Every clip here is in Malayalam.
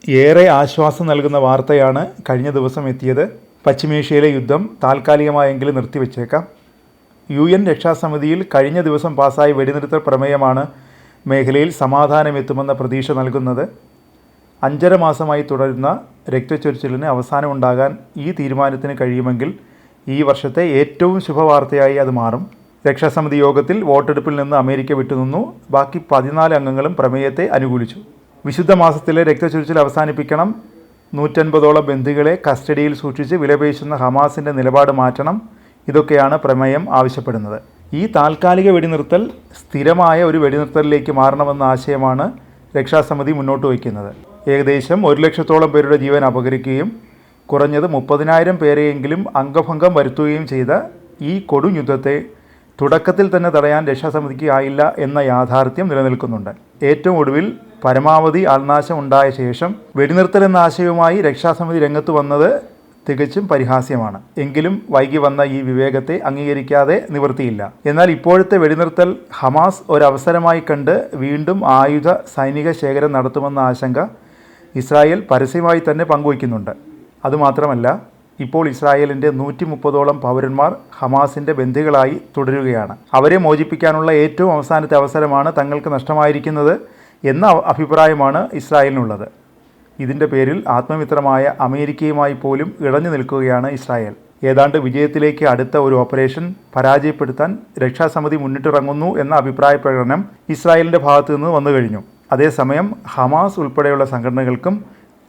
ഏറെ ആശ്വാസം നൽകുന്ന വാർത്തയാണ് കഴിഞ്ഞ ദിവസം എത്തിയത്. പശ്ചിമേഷ്യയിലെ യുദ്ധം താൽക്കാലികമായെങ്കിലും നിർത്തിവെച്ചേക്കാം. UN രക്ഷാസമിതിയിൽ കഴിഞ്ഞ ദിവസം പാസ്സായ വെടിനിർത്തൽ പ്രമേയമാണ് മേഖലയിൽ സമാധാനമെത്തുമെന്ന പ്രതീക്ഷ നൽകുന്നത്. 5.5 മാസമായി തുടരുന്ന രക്തച്ചൊരിച്ചിലിന് അവസാനമുണ്ടാകാൻ ഈ തീരുമാനത്തിന് കഴിയുമെങ്കിൽ ഈ വർഷത്തെ ഏറ്റവും ശുഭവാർത്തയായി അത് മാറും. രക്ഷാസമിതി യോഗത്തിൽ വോട്ടെടുപ്പിൽ നിന്ന് അമേരിക്ക വിട്ടുനിന്നു. ബാക്കി 14 അംഗങ്ങളും പ്രമേയത്തെ അനുകൂലിച്ചു. വിശുദ്ധ മാസത്തിലെ രക്തച്ചൊരിച്ചിൽ അവസാനിപ്പിക്കണം, 150ഓളം ബന്ദികളെ കസ്റ്റഡിയിൽ സൂക്ഷിച്ച് വിലപേശുന്ന ഹമാസിൻ്റെ നിലപാട് മാറ്റണം, ഇതൊക്കെയാണ് പ്രമേയം ആവശ്യപ്പെടുന്നത്. ഈ താൽക്കാലിക വെടിനിർത്തൽ സ്ഥിരമായ ഒരു വെടിനിർത്തലിലേക്ക് മാറണമെന്ന ആശയമാണ് രക്ഷാസമിതി മുന്നോട്ട് വയ്ക്കുന്നത്. ഏകദേശം 1 ലക്ഷത്തോളം പേരുടെ ജീവൻ അപഹരിക്കുകയും കുറഞ്ഞത് 30,000 പേരെയെങ്കിലും അംഗഭംഗം വരുത്തുകയും ചെയ്ത ഈ കൊടും യുദ്ധത്തെ തുടക്കത്തിൽ തന്നെ തടയാൻ രക്ഷാസമിതിക്ക് ആയില്ല എന്ന യാഥാർത്ഥ്യം നിലനിൽക്കുന്നുണ്ട്. ഏറ്റവും ഒടുവിൽ പരമാവധി ആൾനാശം ഉണ്ടായ ശേഷം വെടിനിർത്തൽ എന്ന ആശയവുമായി രക്ഷാസമിതി രംഗത്ത് വന്നത് തികച്ചും പരിഹാസ്യമാണ്. എങ്കിലും വൈകി വന്ന ഈ വിവേകത്തെ അംഗീകരിക്കാതെ നിവൃത്തിയില്ല. എന്നാൽ ഇപ്പോഴത്തെ വെടിനിർത്തൽ ഹമാസ് ഒരവസരമായി കണ്ട് വീണ്ടും ആയുധ സൈനിക ശേഖരം നടത്തുമെന്ന ആശങ്ക ഇസ്രായേൽ പരസ്യമായി തന്നെ പങ്കുവയ്ക്കുന്നുണ്ട്. അതുമാത്രമല്ല, ഇപ്പോൾ ഇസ്രായേലിൻ്റെ 130ഓളം പൗരന്മാർ ഹമാസിൻ്റെ ബന്ദികളായി തുടരുകയാണ്. അവരെ മോചിപ്പിക്കാനുള്ള ഏറ്റവും അവസാനത്തെ അവസരമാണ് തങ്ങൾക്ക് നഷ്ടമായിരിക്കുന്നത് എന്ന അഭിപ്രായമാണ് ഇസ്രായേലിനുള്ളത്. ഇതിൻ്റെ പേരിൽ ആത്മമിത്രമായ അമേരിക്കയുമായി പോലും ഇടഞ്ഞു നിൽക്കുകയാണ് ഇസ്രായേൽ. ഏതാണ്ട് വിജയത്തിലേക്ക് അടുത്ത ഒരു ഓപ്പറേഷൻ പരാജയപ്പെടുത്താൻ രക്ഷാസമിതി മുന്നിട്ടിറങ്ങുന്നു എന്ന അഭിപ്രായ പ്രകടനം ഇസ്രായേലിൻ്റെ ഭാഗത്തു നിന്ന് വന്നു കഴിഞ്ഞു. അതേസമയം ഹമാസ് ഉൾപ്പെടെയുള്ള സംഘടനകൾക്കും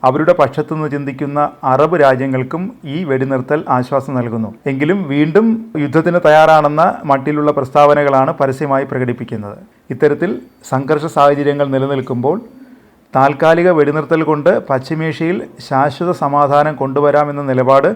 അവരുടെ പക്ഷത്തുനിന്ന് ചിന്തിക്കുന്ന അറബ് രാജ്യങ്ങൾക്കും ഈ വെടിനിർത്തൽ ആശ്വാസം നൽകുന്നു. എങ്കിലും വീണ്ടും യുദ്ധത്തിന് തയ്യാറാണെന്ന മട്ടിലുള്ള പ്രസ്താവനകളാണ് പരസ്യമായി പ്രകടിപ്പിക്കുന്നത്. ഇത്തരത്തിൽ സംഘർഷ സാഹചര്യങ്ങൾ നിലനിൽക്കുമ്പോൾ താൽക്കാലിക വെടിനിർത്തൽ കൊണ്ട് പശ്ചിമേഷ്യയിൽ ശാശ്വത സമാധാനം കൊണ്ടുവരാമെന്ന നിലപാട്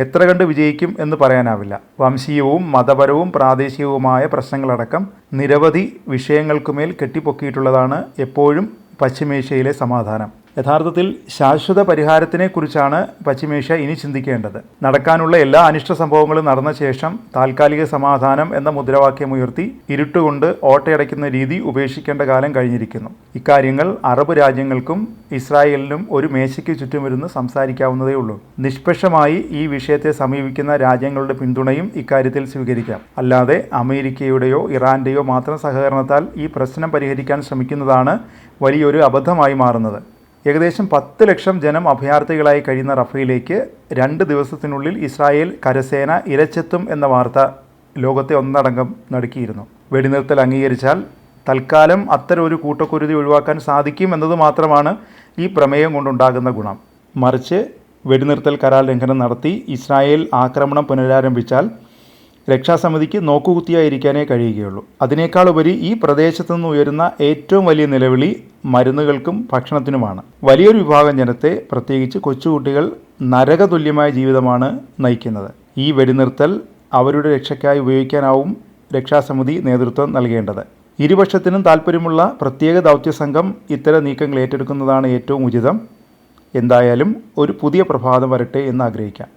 എത്ര കണ്ട് വിജയിക്കും എന്ന് പറയാനാവില്ല. വംശീയവും മതപരവും പ്രാദേശികവുമായ പ്രശ്നങ്ങളടക്കം നിരവധി വിഷയങ്ങൾക്കുമേൽ കെട്ടിപ്പൊക്കിയിട്ടുള്ളതാണ് എപ്പോഴും പശ്ചിമേഷ്യയിലെ സമാധാനം. യഥാർത്ഥത്തിൽ ശാശ്വത പരിഹാരത്തിനെക്കുറിച്ചാണ് പശ്ചിമേഷ്യ ഇനി ചിന്തിക്കേണ്ടത്. നടക്കാനുള്ള എല്ലാ അനിഷ്ട സംഭവങ്ങളും നടന്ന ശേഷം താൽക്കാലിക സമാധാനം എന്ന മുദ്രാവാക്യമുയർത്തി ഇരുട്ടുകൊണ്ട് ഓട്ടയടയ്ക്കുന്ന രീതി ഉപേക്ഷിക്കേണ്ട കാലം കഴിഞ്ഞിരിക്കുന്നു. ഇക്കാര്യങ്ങൾ അറബ് രാജ്യങ്ങൾക്കും ഇസ്രായേലിനും ഒരു മേശയ്ക്ക് ചുറ്റുമിരുന്ന് സംസാരിക്കാവുന്നതേ ഉള്ളൂ. നിഷ്പക്ഷമായി ഈ വിഷയത്തെ സമീപിക്കുന്ന രാജ്യങ്ങളുടെ പിന്തുണയും ഇക്കാര്യത്തിൽ സ്വീകരിക്കാം. അല്ലാതെ അമേരിക്കയുടെയോ ഇറാൻ്റെയോ മാത്രം സഹകരണത്താൽ ഈ പ്രശ്നം പരിഹരിക്കാൻ ശ്രമിക്കുന്നതാണ് വലിയൊരു അബദ്ധമായി മാറുന്നത്. ഏകദേശം 10 ലക്ഷം ജനം അഭയാർത്ഥികളായി കഴിയുന്ന റഫയിലേക്ക് 2 ദിവസത്തിനുള്ളിൽ ഇസ്രായേൽ കരസേന ഇരച്ചെത്തും എന്ന വാർത്ത ലോകത്തെ ഒന്നടങ്കം നടുക്കിയിരുന്നു. വെടിനിർത്തൽ അംഗീകരിച്ചാൽ തൽക്കാലം അത്തരം ഒരു കൂട്ടക്കുരുതി ഒഴിവാക്കാൻ സാധിക്കും എന്നത് മാത്രമാണ് ഈ പ്രമേയം കൊണ്ടുണ്ടാകുന്ന ഗുണം. മറിച്ച് വെടിനിർത്തൽ കരാർ ലംഘനം നടത്തി ഇസ്രായേൽ ആക്രമണം പുനരാരംഭിച്ചാൽ രക്ഷാസമിതിക്ക് നോക്കുകുത്തിയായിരിക്കാനേ കഴിയുകയുള്ളൂ. അതിനേക്കാളുപരി ഈ പ്രദേശത്തു നിന്ന് ഉയരുന്ന ഏറ്റവും വലിയ നിലവിളി മരുന്നുകൾക്കും ഭക്ഷണത്തിനുമാണ്. വലിയൊരു വിഭാഗം ജനത്തെ, പ്രത്യേകിച്ച് കൊച്ചുകുട്ടികൾ, നരകതുല്യമായ ജീവിതമാണ് നയിക്കുന്നത്. ഈ വെടിനിർത്തൽ അവരുടെ രക്ഷയ്ക്കായി ഉപയോഗിക്കാനാവും രക്ഷാസമിതി നേതൃത്വം നൽകേണ്ടത്. ഇരുപക്ഷത്തിനും താൽപ്പര്യമുള്ള പ്രത്യേക ദൗത്യസംഘം ഇത്തരം നീക്കങ്ങൾ ഏറ്റെടുക്കുന്നതാണ് ഏറ്റവും ഉചിതം. എന്തായാലും ഒരു പുതിയ പ്രഭാതം വരട്ടെ എന്ന് ആഗ്രഹിക്കാം.